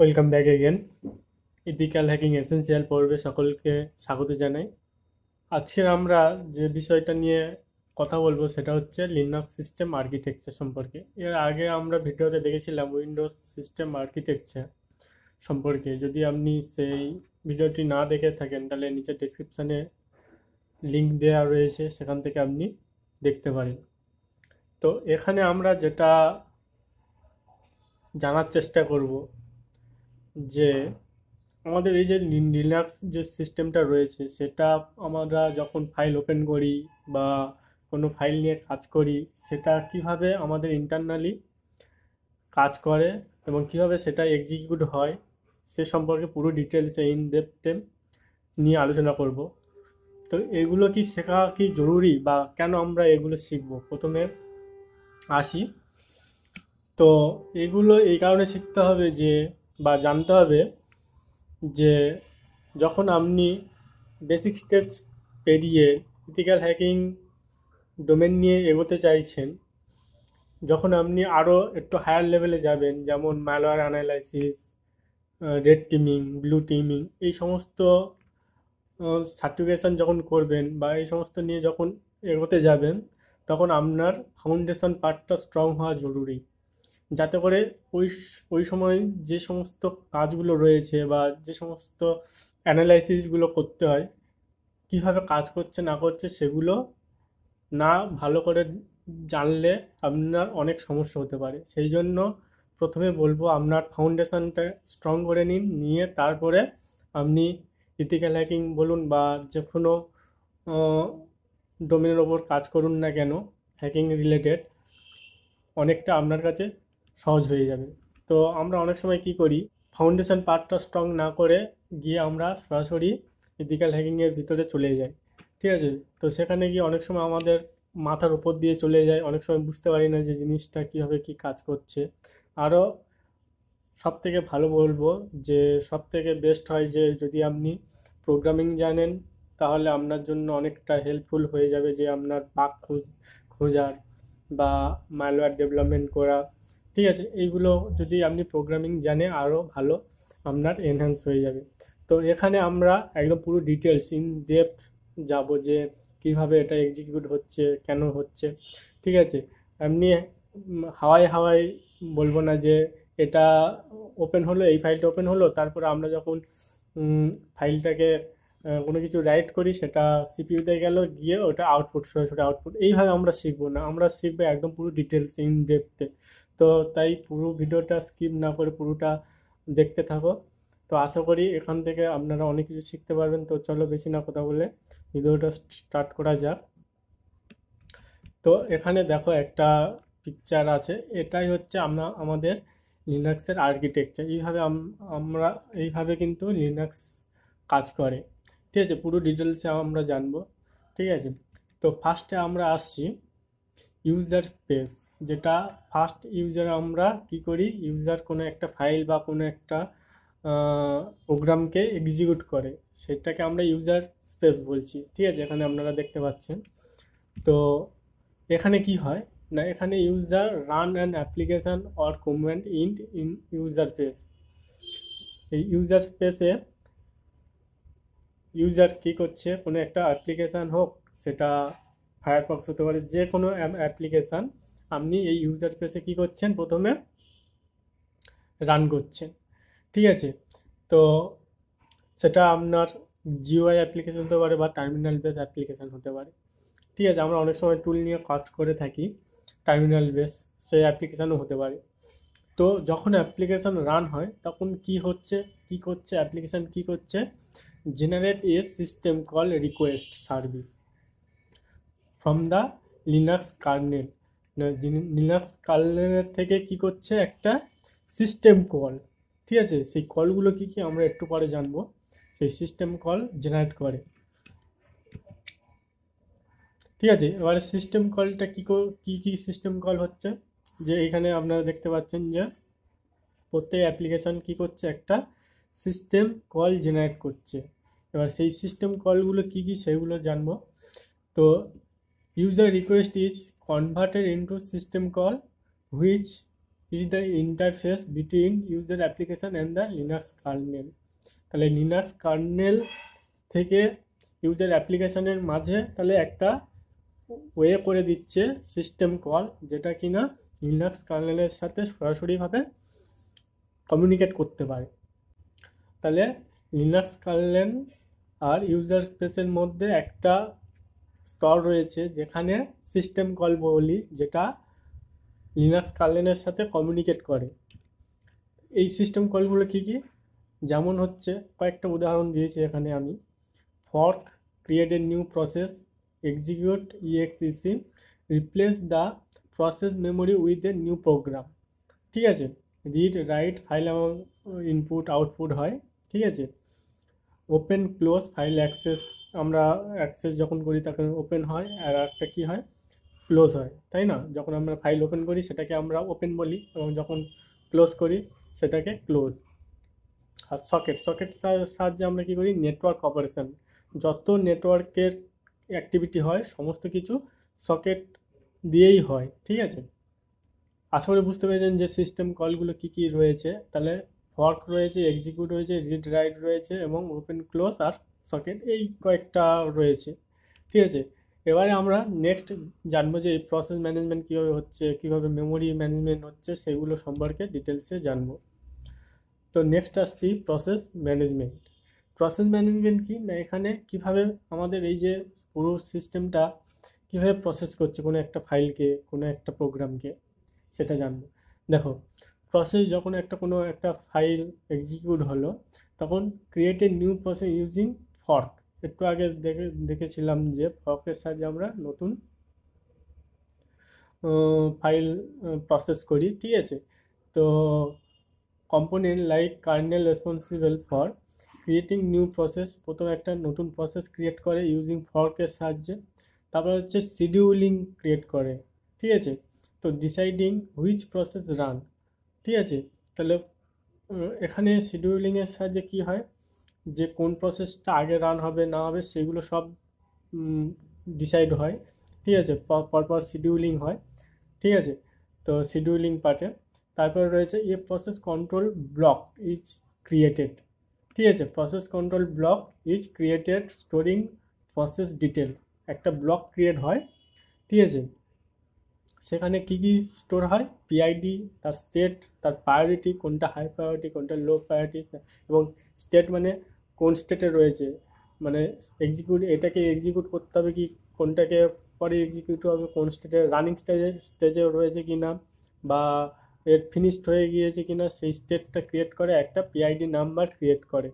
Welcome back again. Ethical hacking essential পর্বে সকলকে স্বাগত জানাই। আজকে আমরা যে বিষয়টা নিয়ে কথা বলবো সেটা হচ্ছে লিনাক্স সিস্টেম আর্কিটেকচার সম্পর্কে। এর আগে আমরা ভিডিওতে দেখেছিলাম উইন্ডোজ সিস্টেম আর্কিটেকচার সম্পর্কে। যদি আপনি সেই ভিডিওটি না দেখে থাকেন তাহলে নিচে ডেসক্রিপশানে লিঙ্ক দেওয়া রয়েছে, সেখান থেকে আপনি দেখতে পারেন। তো এখানে আমরা যেটা জানার চেষ্টা করব যে আমাদের এই যে লিনাক্স যে সিস্টেমটা রয়েছে সেটা আমরা যখন ফাইল ওপেন করি বা কোনো ফাইল নিয়ে কাজ করি, সেটা কিভাবে আমাদের ইন্টারনালি কাজ করে এবং কিভাবে সেটা এক্সিকিউট হয় সে সম্পর্কে পুরো ডিটেলসে ইন ডেপথে নিয়ে আলোচনা করব। তো এগুলো কি শেখা কি জরুরি বা কেন আমরা এগুলো শিখবো, প্রথমে আসি। তো এগুলো এই কারণে শিখতে হবে যে বা জানতে হবে যে যখন আপনি বেসিক স্টেজ পেরিয়ে ইথিক্যাল হ্যাকিং ডোমেন নিয়ে এগোতে চাইছেন, যখন আপনি আরও একটু হায়ার লেভেলে যাবেন, যেমন ম্যালওয়্যার অ্যানালাইসিস, রেড টিমিং, ব্লু টিমিং, এই সমস্ত সার্টিফিকেশন যখন করবেন বা এই সমস্ত নিয়ে যখন এগোতে যাবেন, তখন আপনার ফাউন্ডেশন পার্টটা স্ট্রং হওয়া জরুরি, যাতে করে ওই ওই সময় যে সমস্ত কাজগুলো রয়েছে বা যে সমস্ত অ্যানালাইসিসগুলো করতে হয়, কিভাবে কাজ করছে না করছে সেগুলো না ভালো করে জানলে আপনার অনেক সমস্যা হতে পারে। সেই জন্য প্রথমে বলবো আপনার ফাউন্ডেশনটা স্ট্রং করে নিন, নিয়ে তারপরে আপনি ইথিক্যাল হ্যাকিং বলুন বা যে কোনো ডোমেনের ওপর কাজ করুন না কেন, হ্যাকিং রিলেটেড অনেকটা আপনার কাছে সহজ হয়ে যাবে। তো আমরা অনেক সময় কি করি, ফাউন্ডেশন পার্টটা স্ট্রং না করে গিয়ে আমরা সরাসরি ইথিক্যাল হ্যাকিংয়ের ভিতরে চলে যাই। ঠিক আছে? তো সেখানে গিয়ে অনেক সময় আমাদের মাথার উপর দিয়ে চলে যায়, অনেক সময় বুঝতে পারি না যে জিনিসটা কীভাবে কী কাজ করছে। আরও সব থেকে ভালো বলবো যে সব থেকে বেস্ট হয় যে যদি আপনি প্রোগ্রামিং জানেন, তাহলে আপনার জন্য অনেকটা হেল্পফুল হয়ে যাবে যে আপনার বাগ খোঁজার বা ম্যালওয়্যার ডেভেলপমেন্ট করা। ঠিক আছে? এইগুলো যদি আপনি প্রোগ্রামিং জানে আরও ভালো আপনার এনহ্যান্স হয়ে যাবে। তো এখানে আমরা একদম পুরো ডিটেলস ইন ডেপথ যাব যে কিভাবে এটা এক্সিকিউট হচ্ছে, কেন হচ্ছে। ঠিক আছে? এমনি হাওয়ায় হাওয়ায় বলবো না যে এটা ওপেন হলো, এই ফাইলটা ওপেন হলো, তারপরে আমরা যখন ফাইলটাকে কোনো কিছু রাইট করি সেটা সিপিইউতে গেল, গিয়ে ওটা আউটপুট, সরাসরি আউটপুট, এইভাবে আমরা শিখবো না। আমরা শিখবো একদম পুরো ডিটেলস ইন ডেপথে। তো তাই পুরো ভিডিওটা স্কিপ না করে পুরোটা দেখতে থাকো। তো আশা করি এখান থেকে আপনারা অনেক কিছু শিখতে পারবেন। তো চলো বেশি না কথা বলে ভিডিওটা স্টার্ট করা যাক। তো এখানে দেখো একটা পিকচার আছে, এটাই হচ্ছে আমরা আমাদের লিনাক্সের আর্কিটেকচার। এইভাবে আমরা এইভাবে কিন্তু লিনাক্স কাজ করে। ঠিক আছে? পুরো ডিটেলসে আমরা জানবো। ঠিক আছে? তো ফার্স্টে আমরা আসছি ইউজার স্পেস, যেটা ফার্স্ট ইউজার আমরা কি করি, ইউজার কোনো একটা ফাইল বা কোনো একটা প্রোগ্রামকে এক্সিকিউট করে, সেটাকে আমরা ইউজার স্পেস বলছি। ঠিক আছে? এখানে আপনারা দেখতে পাচ্ছেন। তো এখানে কি হয় না, এখানে user run an application or command in user space. এই ইউজার স্পেসে ইউজার কী করছে, কোনো একটা অ্যাপ্লিকেশান হোক, সেটা ফায়ারফক্স হতে পারে, যে কোনো অ্যাপ্লিকেশান আপনি এই ইউজার স্পেসে কী করছেন, প্রথমে রান করছেন। ঠিক আছে? তো সেটা আপনার জিওআই অ্যাপ্লিকেশন হতে পারে বা টার্মিনাল বেস অ্যাপ্লিকেশান হতে পারে। ঠিক আছে? আমরা অনেক সময় টুল নিয়ে কাজ করে থাকি, টার্মিনাল বেস সেই অ্যাপ্লিকেশানও হতে পারে। তো যখন অ্যাপ্লিকেশান রান হয় তখন কি হচ্ছে, কি করছে অ্যাপ্লিকেশান, কি করছে, generate a system call request service from the Linux kernel. Linux কার্নেলের থেকে কি করছে, একটা সিস্টেম কল। ঠিক আছে? সেই কলগুলো কি কি আমরা একটু পরে জানবো। সেই সিস্টেম কল জেনারেট করে। ঠিক আছে? এবারে সিস্টেম কলটা কি কি সিস্টেম কল হচ্ছে, যে এখানে আপনারা দেখতে পাচ্ছেন যে প্রত্যেক অ্যাপ্লিকেশন কি করছে, একটা সিস্টেম কল জেনারেট করছে। এবার সেই সিস্টেম কলগুলো কি কি সেগুলো জানবো। তো user request is converted into system call which is the interface between user application and the Linux kernel. তাহলে লিনাক্স কার্নেল থেকে ইউজার অ্যাপ্লিকেশনের মাঝে তাহলে একটা ওয়ে করে দিচ্ছে সিস্টেম কল, যেটা কিনা লিনাক্স কার্নেলের সাথে সরাসরিভাবে কমিউনিকেট করতে পারে। তাহলে লিনাক্স কার্নেল আর ইউজার স্পেসের মধ্যে একটা স্তর রয়েছে যেখানে সিস্টেম কল বলি, যেটা লিনাক্স কার্নেলের সাথে কমিউনিকেট করে। এই সিস্টেম কলগুলো কী কী, যেমন হচ্ছে কয়েকটা উদাহরণ দিয়েছি এখানে আমি। Fork, create a new process, execute EXEC, replace the process memory with a new programme. ঠিক আছে, রিড রাইট ফাইল এবং ইনপুট আউটপুট হয়। ঠিক আছে, ওপেন ক্লোজ ফাইল অ্যাক্সেস, আমরা অ্যাক্সেস যখন করি তখন ওপেন হয়, আর একটা কী হয়, ক্লোজ হয়, তাই না? যখন আমরা ফাইল ওপেন করি সেটাকে আমরা ওপেন বলি, এবং যখন ক্লোজ করি সেটাকে ক্লোজ। আর সকেটের সাহায্যে আমরা কী করি, নেটওয়ার্ক অপারেশন, যত নেটওয়ার্কের অ্যাক্টিভিটি হয় সমস্ত কিছু সকেট দিয়েই হয়। ঠিক আছে, আশা করি বুঝতে পেরেছেন যে সিস্টেম কলগুলো কী কী রয়েছে। তাহলে ফর্ক রয়েছে, এক্সিকিউট রয়েছে, রিড রাইট রয়েছে, এবং ওপেন ক্লোজ আর সকেট, এই কয়েকটা রয়েছে। ঠিক আছে, এবারে আমরা নেক্সট জানবো যে এই প্রসেস ম্যানেজমেন্ট কীভাবে হচ্ছে, কীভাবে মেমোরি ম্যানেজমেন্ট হচ্ছে, সেগুলো সম্পর্কে ডিটেলসে জানবো। তো নেক্সট আসছি প্রসেস ম্যানেজমেন্ট। প্রসেস ম্যানেজমেন্ট কি না, এখানে কিভাবে আমাদের এই যে পুরো সিস্টেমটা কীভাবে প্রসেস করছে কোনো একটা ফাইলকে, কোনো একটা প্রোগ্রামকে, সেটা জানবো। দেখো, প্রসেস যখন কোনো একটা ফাইল এক্সিকিউট হলো, তখন create a new process using fork. একটু আগে দেখেছিলাম যে ফর্কের সাহায্যে আমরা নতুন ফাইল প্রসেস করি। ঠিক আছে, তো component like kernel responsible for creating new process, প্রথমে একটা নতুন প্রসেস ক্রিয়েট করে ইউজিং ফর্কের সাহায্যে। তারপর হচ্ছে শিডিউলিং ক্রিয়েট করে। ঠিক আছে, তো ডিসাইডিং হুইচ প্রসেস রান। ঠিক আছে, তাহলে এখানে শিডিউলিংয়ের সাহায্যে কী হয়, যে কোন প্রসেসটা আগে রান হবে না হবে সেগুলো সব ডিসাইড হয়। ঠিক আছে, পরপর শিডিউলিং হয়। ঠিক আছে, তো শিডিউলিং পার্টে তারপরে রয়েছে a process control block is created. ঠিক আছে, process control block is created storing process detail, একটা ব্লক ক্রিয়েট হয়। ঠিক আছে, সেখানে কী কী স্টোর হয়, পিআইডি, তার স্টেট, তার প্রায়োরিটি, কোনটা হাই প্রায়োরিটি কোনটা লো প্রায়োরিটি, এবং স্টেট মানে কোন স্টেটে রয়েছে, মানে এটাকে এক্সিকিউট করতে হবে কি, কোনটাকে পরে এক্সিকিউট হবে, কোন স্টেটে রানিং স্টেজে রয়েছে কি না, বা এর ফিনিশড হয়ে গিয়েছে কি না, সেই স্টেটটা ক্রিয়েট করে, একটা পিআইডি নাম্বার ক্রিয়েট করে।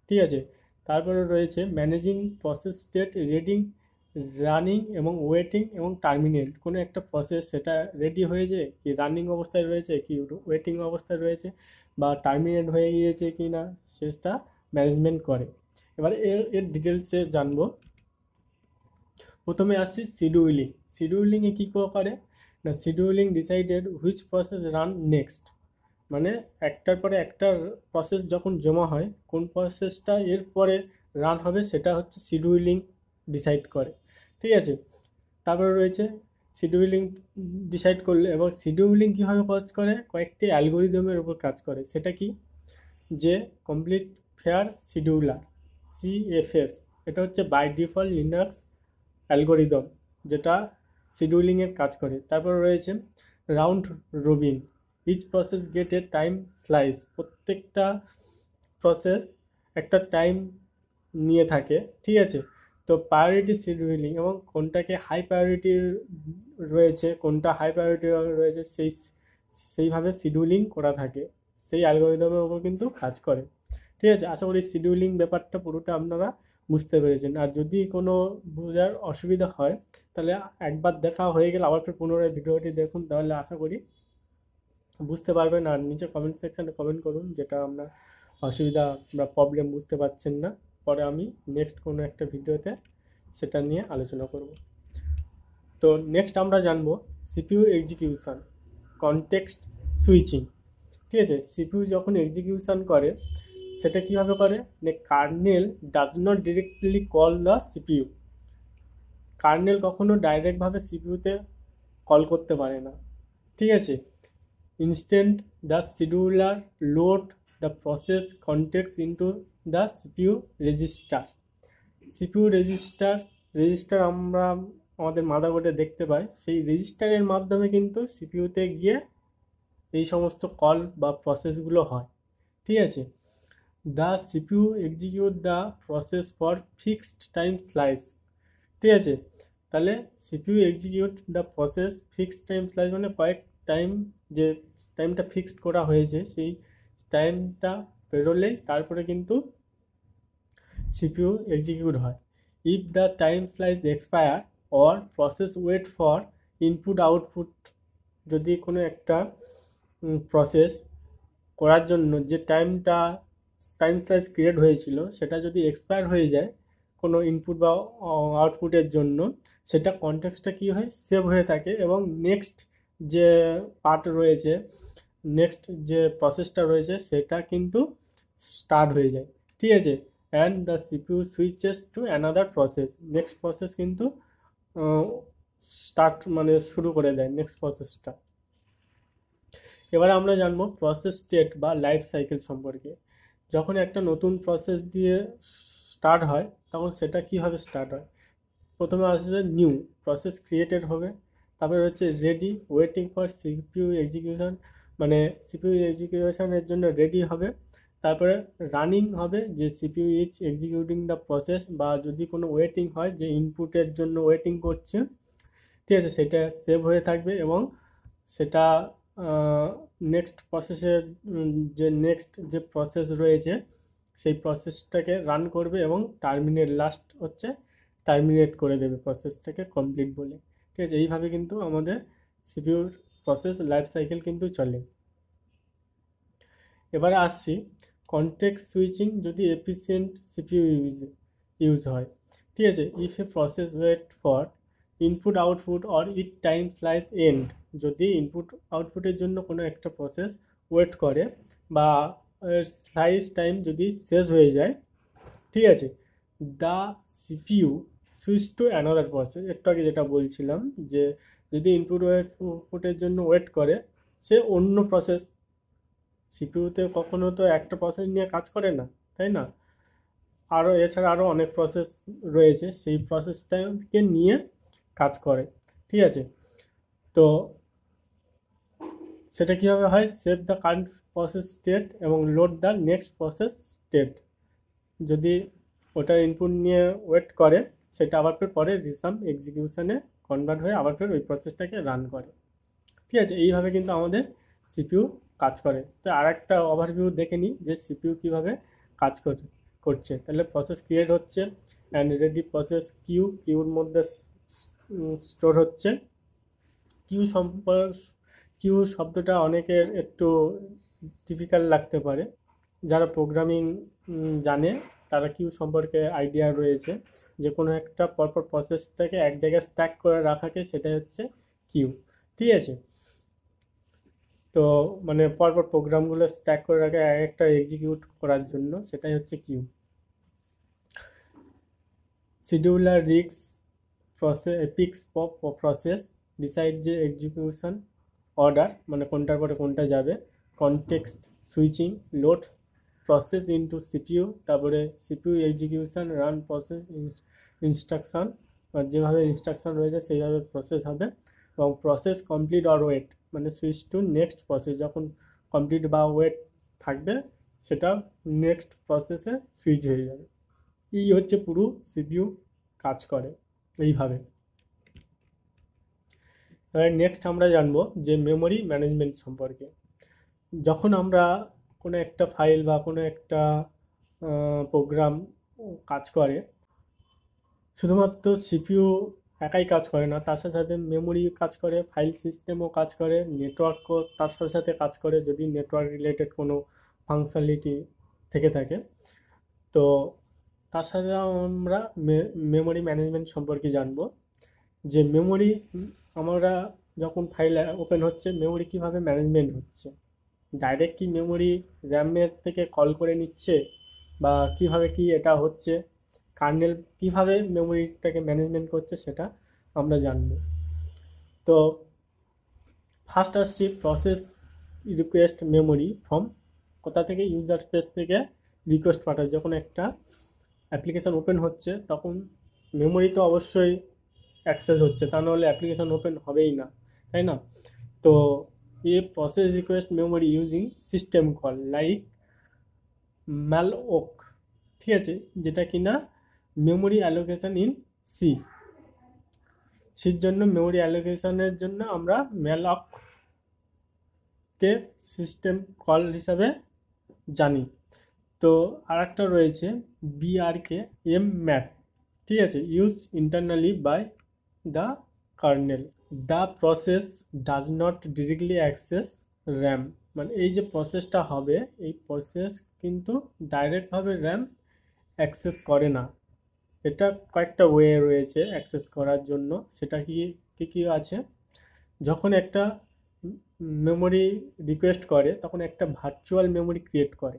ঠিক আছে, তারপরে রয়েছে managing process state, reading, running এবং ওয়েটিং এবং টার্মিনেট। কোনো একটা প্রসেস সেটা রেডি হয়েছে কি, রানিং অবস্থায় রয়েছে কি, ওয়েটিং অবস্থায় রয়েছে, বা টার্মিনেট হয়ে গিয়েছে কি না, সেটা ম্যানেজমেন্ট করে। এবার এর ডিটেলসে জানবো। প্রথমে আসছি শিডিউলিং। শিডিউলিংয়ে কী করে না, scheduling decided which process run next, মানে একটার পরে একটা প্রসেস যখন জমা হয় কোন প্রসেসটা এর পরে রান হবে সেটা হচ্ছে শিডিউলিং ডিসাইড করে। ঠিক আছে, তারপরে রয়েছে শিডিউলিং ডিসাইড করলে, এবং শিডিউলিং কীভাবে কাজ করে, কয়েকটি অ্যালগোরিদমের উপর কাজ করে। সেটা কি, যে কমপ্লিট ফেয়ার শিডিউলার, CFS, এটা হচ্ছে বাই ডিফল্ট লিনাক্স অ্যালগোরিদম যেটা শিডিউলিংয়ের কাজ করে। তারপর রয়েছে round robin, each process get a time slice, প্রত্যেকটা প্রসেস একটা টাইম নিয়ে থাকে। ঠিক আছে, তো প্রায়োরিটি শিডিউলিং, এবং কোনটাকে হাই প্রায়োরিটি রয়েছে, কোনটা হাই প্রায়োরিটি রয়েছে, সেইভাবে শিডিউলিং করা থাকে, সেই অ্যালগোরিদমের উপর কিন্তু কাজ করে। ঠিক আছে, আশা করি শিডিউলিং ব্যাপারটা পুরোটা আপনারা বুঝতে পেরেছেন। আর যদি কোনো বোঝার অসুবিধা হয় তাহলে একবার দেখা হয়ে গেলে আবার ফের পুনরায় ভিডিওটি দেখুন, তাহলে আশা করি বুঝতে পারবেন। আর নিচে কমেন্ট সেকশানে কমেন্ট করুন যেটা আপনার অসুবিধা বা প্রবলেম বুঝতে পারছেন না, পরে আমি নেক্সট কোনো একটা ভিডিওতে সেটা নিয়ে আলোচনা করব। তো নেক্সট আমরা জানবো সিপিইউ এক্সিকিউশন, কনটেক্সট সুইচিং। ঠিক আছে, সিপিইউ যখন এক্সিকিউশন করে সেটা কীভাবে করে, kernel does not directly call the CPU. Kernel কখনো ডাইরেক্টভাবে সিপিইউতে কল করতে পারে না। ঠিক আছে, instant the scheduler load the process context into the CPU register. CPU register আমরা আমাদের মাদারবোর্ডে দেখতে পাই, সেই রেজিস্টারের মাধ্যমে কিন্তু সিপিইউতে গিয়ে এই সমস্ত কল বা প্রসেসগুলো হয়। ঠিক আছে, the CPU execute the process for fixed time slice. ঠিক আছে, তাহলে CPU execute the process fixed time slice মানে কয়েক টাইম, যে টাইমটা ফিক্সড করা হয়েছে সেই টাইমটা পেরোলেই তারপরে কিন্তু সিপিইউ এক্সিকিউট হয়। If the time slice expire or process wait for input output, যদি কোনো একটা প্রসেস করার জন্য যে টাইম স্লাইস ক্রিয়েট হয়েছিল সেটা যদি এক্সপায়ার হয়ে যায় কোনো ইনপুট বা আউটপুটের জন্য, সেটা কনটেক্সটটা কী হয়, সেভ হয়ে থাকে এবং নেক্সট যে পার্ট রয়েছে, নেক্সট যে প্রসেসটা রয়েছে সেটা কিন্তু স্টার্ট হয়ে যায়। ঠিক আছে, and the CPU switches to another process, next process কিন্তু স্টার্ট মানে শুরু করে দেয় নেক্সট প্রসেসটা। এবারে আমরা জানবো প্রসেস স্টেট বা লাইফ সাইকেল সম্পর্কে। যখন একটা নতুন প্রসেস দিয়ে স্টার্ট হয় তখন সেটা কীভাবে স্টার্ট হয়, প্রথমে আসবে নিউ প্রসেস ক্রিয়েটেড হবে, তারপরে হচ্ছে ready waiting for CPU execution, মানে সিপিইউ এক্সিকিউশনের জন্য রেডি হবে, তারপরে রানিং হবে যে CPU is executing the process, বা যদি কোনো ওয়েটিং হয় যে ইনপুটের জন্য ওয়েটিং করছে, ঠিক আছে, সেটা সেভ হয়ে থাকবে এবং সেটা নেক্সট প্রসেসের নেক্সট যে প্রসেস রয়েছে সেই প্রসেসটাকে রান করবে এবং লাস্ট হচ্ছে টার্মিনেট করে দেবে প্রসেসটাকে কমপ্লিট বলে। ঠিক আছে, এইভাবে কিন্তু আমাদের সিপিইউর প্রসেস লাইফ সাইকেল কিন্তু চলে। এবারে আসছি কনটেক্সট সুইচিং যদি এফিসিয়েন্ট সিপিইউ ইউজ হয়। ঠিক আছে, if a process wait for input output or it time slice end, যদি ইনপুট আউটপুটের জন্য কোনো একটা প্রসেস ওয়েট করে বা স্লাইস টাইম যদি শেষ হয়ে যায়, ঠিক আছে, the CPU switch to another process, একটু আগে যেটা বলছিলাম যে যদি ইনপুট আউটপুটের জন্য ওয়েট করে সে অন্য প্রসেস, সিপিইউতে কখনো তো একটা প্রসেস নিয়ে কাজ করে না, তাই না, এছাড়া আরও অনেক প্রসেস রয়েছে, সেই প্রসেসটাকে নিয়ে কাজ করে। ঠিক আছে, তো সেটা কীভাবে হয়, save the current process state এবং load the next process state, যদি ওটা ইনপুট নিয়ে ওয়েট করে সেটা আবার ফের পরে রিসাম এক্সিকিউশনে কনভার্ট হয়ে আবার ফের ওই প্রসেসটাকে রান করে। ঠিক আছে, এইভাবে কিন্তু আমাদের সিপিইউ কাজ করে। তো আর একটা ওভারভিউ দেখে নিই যে সিপিইউ কীভাবে কাজ করছে। তাহলে প্রসেস ক্রিয়েট হচ্ছে অ্যান্ড রেডি প্রসেস কিউর মধ্যে স্টোর হচ্ছে। কিউ শব্দটা অনেকের একটু ডিফিকাল্ট লাগতে পারে, যারা প্রোগ্রামিং জানে তারা কিউ সম্পর্কে আইডিয়া রয়েছে, যে কোনো একটা পরপর প্রসেসটাকে এক জায়গায় স্ট্যাক করে রাখাকে সেটাই হচ্ছে কিউ। ঠিক আছে, তো মানে পরপর প্রোগ্রামগুলো স্ট্যাক করে রাখে এক একটা এক্সিকিউট করার জন্য, সেটাই হচ্ছে কিউ। শিডিউলার রিক্স পিক্স প্রসেস ডিসাইড যে এক্সিকিউশন অর্ডার, মানে কোনটার পরে কোনটা যাবে। Context switching load process into CPU, তারপরে CPU execution run process instruction, যেভাবে ইনস্ট্রাকশন রয়েছে সেইভাবে প্রসেস হবে। এবং প্রসেস কমপ্লিট অর ওয়েট মানে সুইচ টু নেক্সট প্রসেস, যখন কমপ্লিট বা ওয়েট থাকবে সেটা নেক্সট প্রসেসে সুইচ হয়ে যাবে। এই হচ্ছে পুরো সিপিইউ কাজ করে এইভাবে। এবার নেক্সট আমরা জানবো যে মেমোরি ম্যানেজমেন্ট সম্পর্কে। যখন আমরা কোনো একটা ফাইল বা কোনো একটা প্রোগ্রাম কাজ করে, শুধুমাত্র সিপিইউ একাই কাজ করে না, তার সাথে সাথে মেমোরি কাজ করে, ফাইল সিস্টেমও কাজ করে, নেটওয়ার্কও তার সাথে সাথে কাজ করে যদি নেটওয়ার্ক রিলেটেড কোনো ফাংশনালিটি থেকে থাকে। তো তার সাথে আমরা মেমোরি ম্যানেজমেন্ট সম্পর্কে জানবো, যে মেমোরি আমরা যখন ফাইল ওপেন হচ্ছে মেমোরি কীভাবে ম্যানেজমেন্ট হচ্ছে, ডাইরেক্ট কি মেমোরি র্যামের থেকে কল করে নিচ্ছে বা কীভাবে কি এটা হচ্ছে, কার্নেল কীভাবে মেমোরিটাকে ম্যানেজমেন্ট করছে সেটা আমরা জানব। তো ফার্স্ট আসছি প্রসেস রিকোয়েস্ট মেমোরি ফ্রম কোথা থেকে, ইউজার স্পেস থেকে রিকোয়েস্ট পাঠায়। যখন একটা অ্যাপ্লিকেশান ওপেন হচ্ছে তখন মেমোরি তো অবশ্যই অ্যাক্সেস হচ্ছে, তা নাহলে অ্যাপ্লিকেশান ওপেন হবেই না, তাই না? তো a process request memory using system call like malloc, ঠিক আছে, যেটা কিনা মেমোরি অ্যালোকেশন ইন সি। সির জন্য মেমোরি অ্যালোকেশনের জন্য আমরা ম্যালককে সিস্টেম কল হিসাবে জানি। তো আর একটা রয়েছে বিআরকে এম ম্যাপ, ঠিক আছে, use internally by the kernel, the process does not directly access RAM. মানে এই যে প্রসেসটা হবে, এই প্রসেস কিন্তু ডাইরেক্টভাবে র্যাম অ্যাক্সেস করে না। এটা কয়েকটা ওয়ে রয়েছে অ্যাক্সেস করার জন্য। সেটা কি কি কি আছে, যখন একটা মেমোরি রিকোয়েস্ট করে তখন একটা ভার্চুয়াল মেমোরি ক্রিয়েট করে,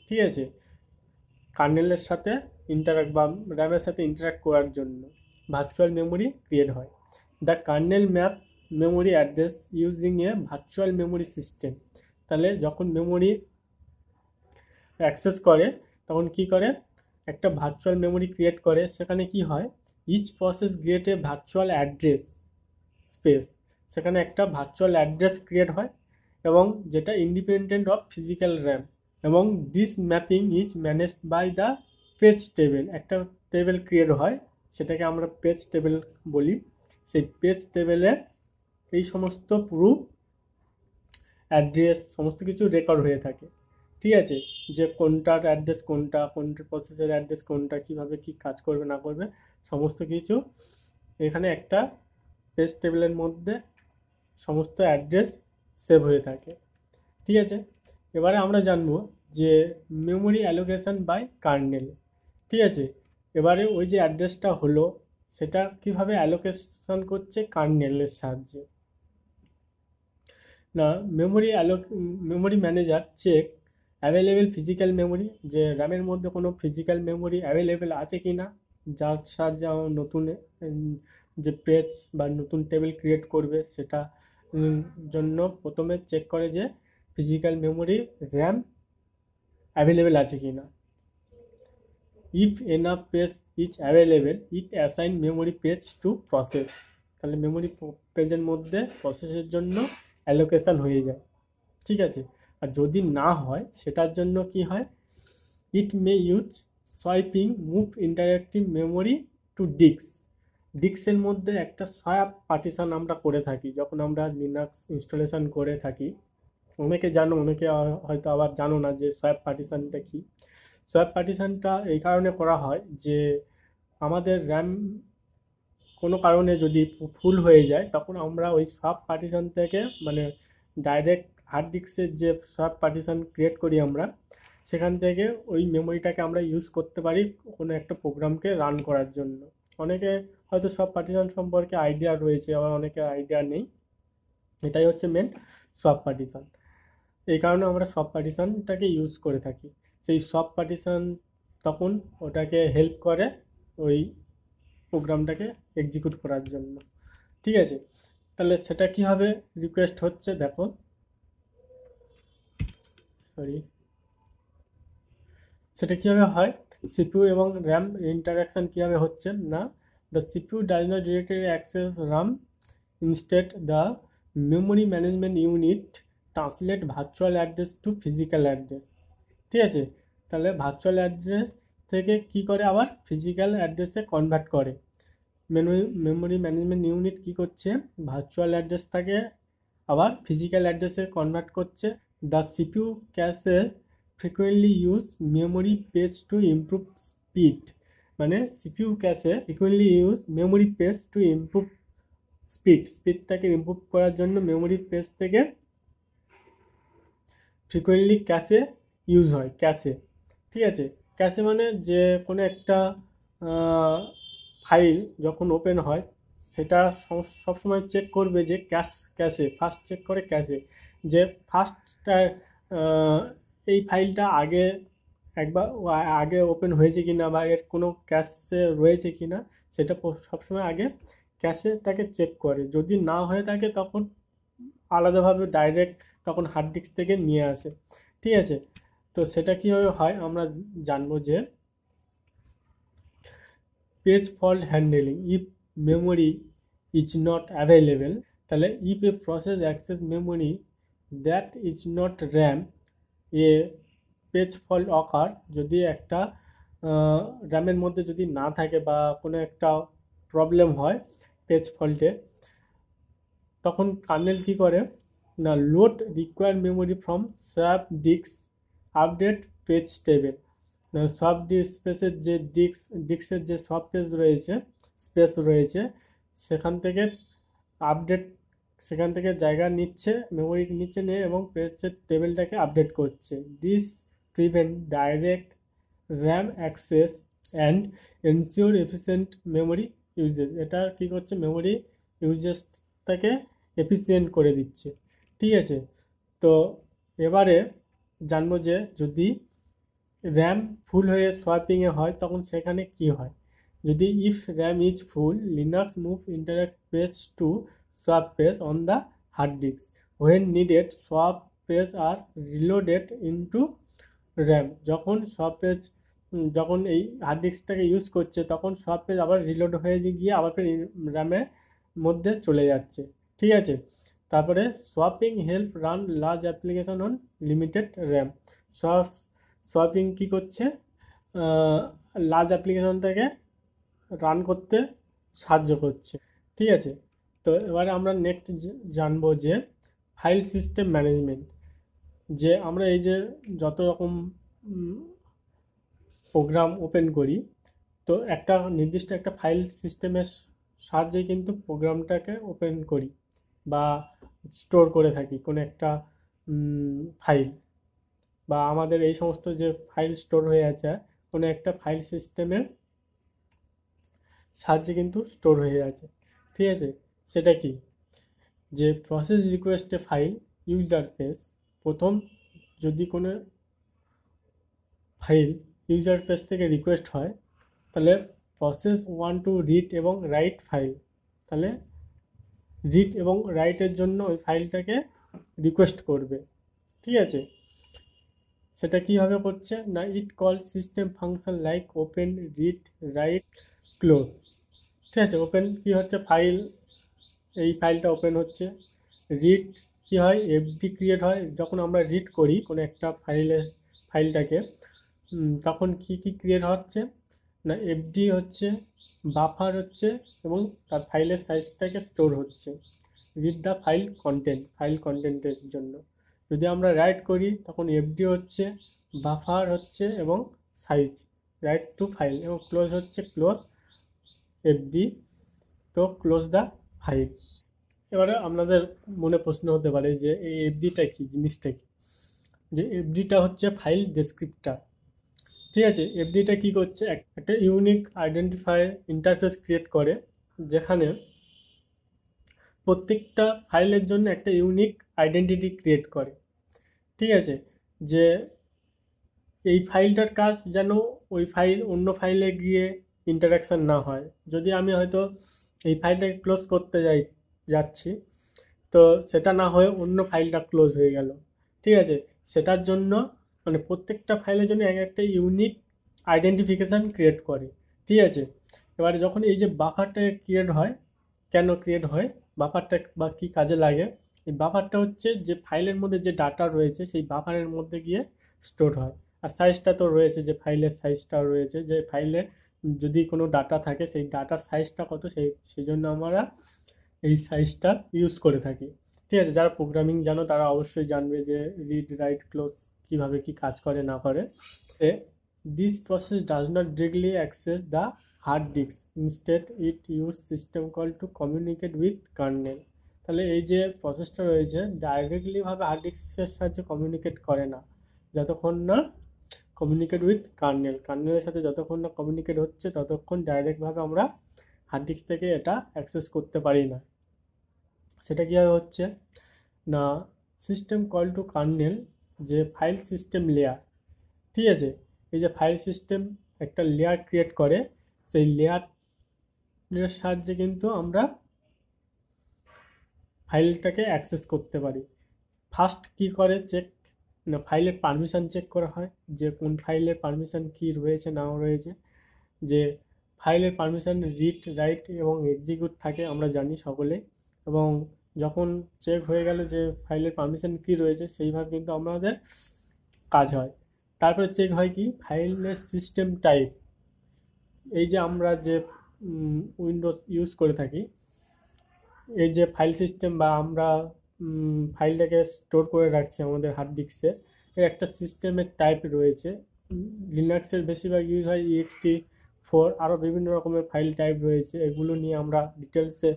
ঠিক আছে, কার্নেলের সাথে ইন্টারাক্ট বা র্যামের সাথে ইন্টারাক্ট করার জন্য ভার্চুয়াল মেমোরি ক্রিয়েট হয়। The kernel map memory address using a virtual memory system. তাহলে যখন মেমোরি অ্যাক্সেস করে তখন কি করে, একটা ভার্চুয়াল মেমোরি ক্রিয়েট করে। সেখানে কি হয়, each process create a virtual address space, সেখানে একটা ভার্চুয়াল অ্যাড্রেস ক্রিয়েট হয় এবং যেটা ইন্ডিপেন্ডেন্ট অফ ফিজিক্যাল র্যাম, এবং this mapping is managed by the page table. একটা টেবিল ক্রিয়েট হয়, সেটাকে আমরা পেজ টেবিল বলি। সেই পেজ টেবিলে এই সমস্ত পুরো অ্যাড্রেস সমস্ত কিছু রেকর্ড হয়ে থাকে, ঠিক আছে, যে কোনটার অ্যাড্রেস কোনটা, কোনটার প্রসেসের অ্যাড্রেস কোনটা, কীভাবে কী কাজ করবে না করবে সমস্ত কিছু এখানে একটা পেজ টেবিলের মধ্যে সমস্ত অ্যাড্রেস সেভ হয়ে থাকে, ঠিক আছে। এবারে আমরা জানবো যে মেমোরি অ্যালোকেশন বাই কার্নেল, ঠিক আছে। এবারে ওই যে অ্যাড্রেসটা হলো সেটা কিভাবে অ্যালোকেশন করছে, কার্নেলের সাহায্যে। না, memory manager check available physical memory, যে র্যামের মধ্যে কোনো ফিজিক্যাল মেমোরি অ্যাভেলেবেল আছে কি না, যার সাহায্যে আমার নতুন যে পেজ বা নতুন টেবিল ক্রিয়েট করবে সেটা জন্য প্রথমে চেক করে যে ফিজিক্যাল মেমোরি র্যাম অ্যাভেলেবেল আছে কি না। If enough page is available it assign memory page to process, তাহলে মেমোরি পেজের মধ্যে প্রসেসের জন্য অ্যালোকেশন হয়ে যায়, ঠিক আছে। আর যদি না হয় সেটার জন্য কি হয়, it may use swiping move interactive memory to ডিস্কের মধ্যে একটা সোয়াপ পার্টিশন আমরা করে থাকি যখন আমরা লিনাক্স ইনস্টলেশন করে থাকি। অনেকে জানো, অনেকে হয়তো আবার জানো না যে সোয়াপ পার্টিশনটা কি। সোয়াপ পার্টিশনটা এই কারণে করা হয় যে আমাদের র্যাম কোনো কারণে যদি ফুল হয়ে যায় তখন আমরা ওই সোয়াপ পার্টিশন থেকে, মানে ডাইরেক্ট হার্ড ডিস্কের যে সোয়াপ পার্টিশন ক্রিয়েট করি আমরা, সেখান থেকে ওই মেমোরিটাকে আমরা ইউজ করতে পারি কোনো একটা প্রোগ্রামকে রান করার জন্য। অনেকে হয়তো সোয়াপ পার্টিশন সম্পর্কে আইডিয়া রয়েছে, আবার অনেকের আইডিয়া নেই। এটাই হচ্ছে মেন সোয়াপ পার্টিশন। এই কারণে আমরা সোয়াপ পার্টিশনটাকে ইউজ করে থাকি। সেই সোয়াপ পার্টিশন তখন ওটাকে হেল্প করে ওই প্রোগ্রামটাকে এক্সিকিউট করার জন্য, ঠিক আছে। তাহলে সেটা কীভাবে রিকোয়েস্ট হচ্ছে দেখো, সেটা কীভাবে হয়, সিপিইউ এবং র্যাম ইন্টারাকশন কীভাবে হচ্ছে না, the CPU does not directly access RAM, instead the memory management unit translate virtual address to physical address, ঠিক আছে। তাহলে ভার্চুয়াল অ্যাড্রেস থেকে কি করে আবার ফিজিক্যাল অ্যাড্রেসে কনভার্ট করে। মেমোরি ম্যানেজমেন্ট ইউনিট কি করছে, ভার্চুয়াল অ্যাড্রেসটাকে আবার ফিজিক্যাল অ্যাড্রেসে কনভার্ট করছে। The CPU cache frequently use memory page to improve speed, মানে CPU cache frequently use memory page to improve স্পিডটাকে ইমপ্রুভ করার জন্য মেমোরি পেজ থেকে ফ্রিকুয়েন্টলি ক্যাশে ইউজ হয়, ক্যাশে, ঠিক আছে। ক্যাশে মানে যে কোনো একটা ফাইল যখন ওপেন হয় সেটা সবসময় চেক করবে যে ক্যাশে ফার্স্ট চেক করে, ক্যাশে যে ফার্স্টটা এই ফাইলটা একবার আগে ওপেন হয়েছে কিনা বা এর কোনো ক্যাশে রয়েছে কিনা সেটা সবসময় আগে ক্যাশেটাকে চেক করে। যদি না হয়ে থাকে তখন আলাদাভাবে ডাইরেক্ট তখন হার্ড ডিস্ক থেকে নিয়ে আসে। ঠিক আছে, তো সেটা কীভাবে হয় আমরা জানবো যে page fault handling, if memory is not available, তাহলে if a process access memory that is not RAM a page fault occur, যদি একটা র্যামের মধ্যে যদি না থাকে বা কোনো একটা প্রবলেম হয় পেজ ফল্টে, তখন কার্নেল কী করে না load require memory from swap disk, update page table. সব স্পেসের যে ডিস্কের যে সব পেজ রয়েছে, স্পেস রয়েছে, সেখান থেকে আপডেট, সেখান থেকে জায়গা নিচ্ছে, মেমোরি নিচ্ছে নিয়ে এবং পেজের টেবিলটাকে আপডেট করছে। This prevent direct RAM access and ensure efficient memory uses. এটা কী করছে, মেমোরি ইউজেসটাকে এফিসিয়েন্ট করে দিচ্ছে। ঠিক আছে, তো এবারে জানবো যে যদি র্যাম ফুল হয়ে সোয়াপিংয়ে হয় তখন সেখানে কি হয়। যদি if RAM is full, Linux move interact page to swap page on the hard disk, when needed swap page are reloaded into RAM. যখন সোয়াপ পেজ, যখন এই হার্ড ডিস্কটাকে ইউজ করছে তখন সোয়াপ পেজ আবার রিলোড হয়ে গিয়ে আবার ফের র্যামের মধ্যে চলে যাচ্ছে। ঠিক আছে, তারপরে swapping help run large application on limited RAM. Swapping কী করছে, লার্জ অ্যাপ্লিকেশনটাকে রান করতে সাহায্য করছে। ঠিক আছে, তো এবারে আমরা নেক্সট জানবো যে ফাইল সিস্টেম ম্যানেজমেন্ট। যে আমরা এই যে যত রকম প্রোগ্রাম ওপেন করি, তো একটা নির্দিষ্ট একটা ফাইল সিস্টেমের সাহায্যে কিন্তু প্রোগ্রামটাকে ওপেন করি বা স্টোর করে থাকি কোনো একটা ফাইল, বা আমাদের এই সমস্ত যে ফাইল স্টোর হয়ে আছে কোনো একটা ফাইল সিস্টেমের সাহায্যে কিন্তু স্টোর হয়ে আছে। ঠিক আছে, সেটা কি, যে প্রসেস রিকোয়েস্টে ফাইল ইউজার পেজ, প্রথম যদি কোনো ফাইল ইউজার পেজ থেকে রিকোয়েস্ট হয় তাহলে প্রসেস ওয়ান টু রিড এবং রাইট ফাইল, তাহলে রিড এবং রাইটের জন্য ওই ফাইলটাকে রিকোয়েস্ট করবে। ঠিক আছে, সেটা কীভাবে করছে না ইট call system function like open, read, right, close. ঠিক আছে, ওপেন কী হচ্ছে, ফাইল, এই ফাইলটা ওপেন হচ্ছে। রিড কী হয়, এফডি ক্রিয়েট হয় যখন আমরা রিড করি কোনো একটা ফাইলটাকে, তখন কি কি ক্রিয়েট হচ্ছে না এফডি হচ্ছে, বাফার হচ্ছে এবং তার ফাইলের সাইজটাকে স্টোর হচ্ছে। রিড দ্য ফাইল কন্টেন্টের জন্য। যদি আমরা রাইট করি তখন এফডি হচ্ছে, বাফার হচ্ছে এবং সাইজ, রাইট টু ফাইল, এবং ক্লোজ হচ্ছে ক্লোজ এফডি, তো ক্লোজ দ্য ফাইল। এবারে আপনাদের মনে প্রশ্ন হতে পারে যে এই এফডিটা কি, জিনিসটা কি, যে এফডিটা হচ্ছে ফাইল ডেসক্রিপ্টর। ঠিক আছে, এফডিটা কি করছে, একটা ইউনিক আইডেন্টিফায়ার ইন্টারফেস ক্রিয়েট করে, যেখানে প্রত্যেকটা ফাইলের জন্য একটা ইউনিক আইডেন্টিটি ক্রিয়েট করে। ঠিক আছে, যে এই ফাইলটার কাজ যেন ওই ফাইল অন্য ফাইলে গিয়ে ইন্টারাকশান না হয়। যদি আমি হয়তো এই ফাইলটাকে ক্লোজ করতে যাচ্ছি, তো সেটা না হয়ে অন্য ফাইলটা ক্লোজ হয়ে গেল। ঠিক আছে, সেটার জন্য মানে প্রত্যেকটা ফাইলের জন্য একটা ইউনিক আইডেন্টিফিকেশান ক্রিয়েট করে। ঠিক আছে, এবারে যখন এই যে বাফারটা ক্রিয়েট হয়, কেন ক্রিয়েট হয়, বাফারটা বা কী কাজে লাগে, এই বাফারটা হচ্ছে যে ফাইলের মধ্যে যে ডাটা রয়েছে সেই বাফারের মধ্যে গিয়ে স্টোর হয়। আর সাইজটা তো রয়েছে, যে ফাইলের সাইজটাও রয়েছে, যে ফাইলে যদি কোনো ডাটা থাকে সেই ডাটার সাইজটা কত, সেই জন্য আমরা এই সাইজটা ইউজ করে থাকি। ঠিক আছে, যারা প্রোগ্রামিং জানো তারা অবশ্যই জানবে যে রিড, রাইট, ক্লোজ কীভাবে কী কাজ করে না করে। This process does not directly access the hard disk, instead it use system call to communicate with kernel. তাহলে এই যে প্রসেসটা রয়েছে ডাইরেক্টলিভাবে হার্ড ডিস্কের সাহায্যে কমিউনিকেট করে না, যতক্ষণ না কমিউনিকেট উইথ কার্নেলের সাথে যতক্ষণ না কমিউনিকেট হচ্ছে ততক্ষণ ডাইরেক্টভাবে আমরা হার্ড ডিস্ক থেকে এটা অ্যাক্সেস করতে পারি না। সেটা কীভাবে হচ্ছে না সিস্টেম কল টু কার্নেল, যে ফাইল সিস্টেম লেয়ার। ঠিক আছে, এই যে ফাইল সিস্টেম একটা লেয়ার ক্রিয়েট করে, সেই লেয়ারের সাহায্যে কিন্তু আমরা ফাইলটাকে অ্যাক্সেস করতে পারি। ফার্স্ট কি করে চেক না, ফাইলের পারমিশন চেক করা হয় যে কোন ফাইলের পারমিশন কি রয়েছে না রয়েছে। যে ফাইলের পারমিশন রিড, রাইট এবং এক্সিকিউট থাকে আমরা জানি সকলে, এবং যখন চেক হয়ে গেল যে ফাইলের পারমিশন কি রয়েছে সেইভাবে কিন্তু আমাদের কাজ হয়। তারপরে চেক হয় কি ফাইলের সিস্টেম টাইপ। এই যে আমরা যে উইন্ডোজ ইউজ করে থাকি, এই যে ফাইল সিস্টেম বা আমরা ফাইলটাকে স্টোর করে রাখছি আমাদের হার্ড ডিস্কে, এর একটা সিস্টেমের টাইপ রয়েছে। লিনাক্সের বেশিরভাগ ইউজ হয় ext4, আরও বিভিন্ন রকমের ফাইল টাইপ রয়েছে। এগুলো নিয়ে আমরা ডিটেলসে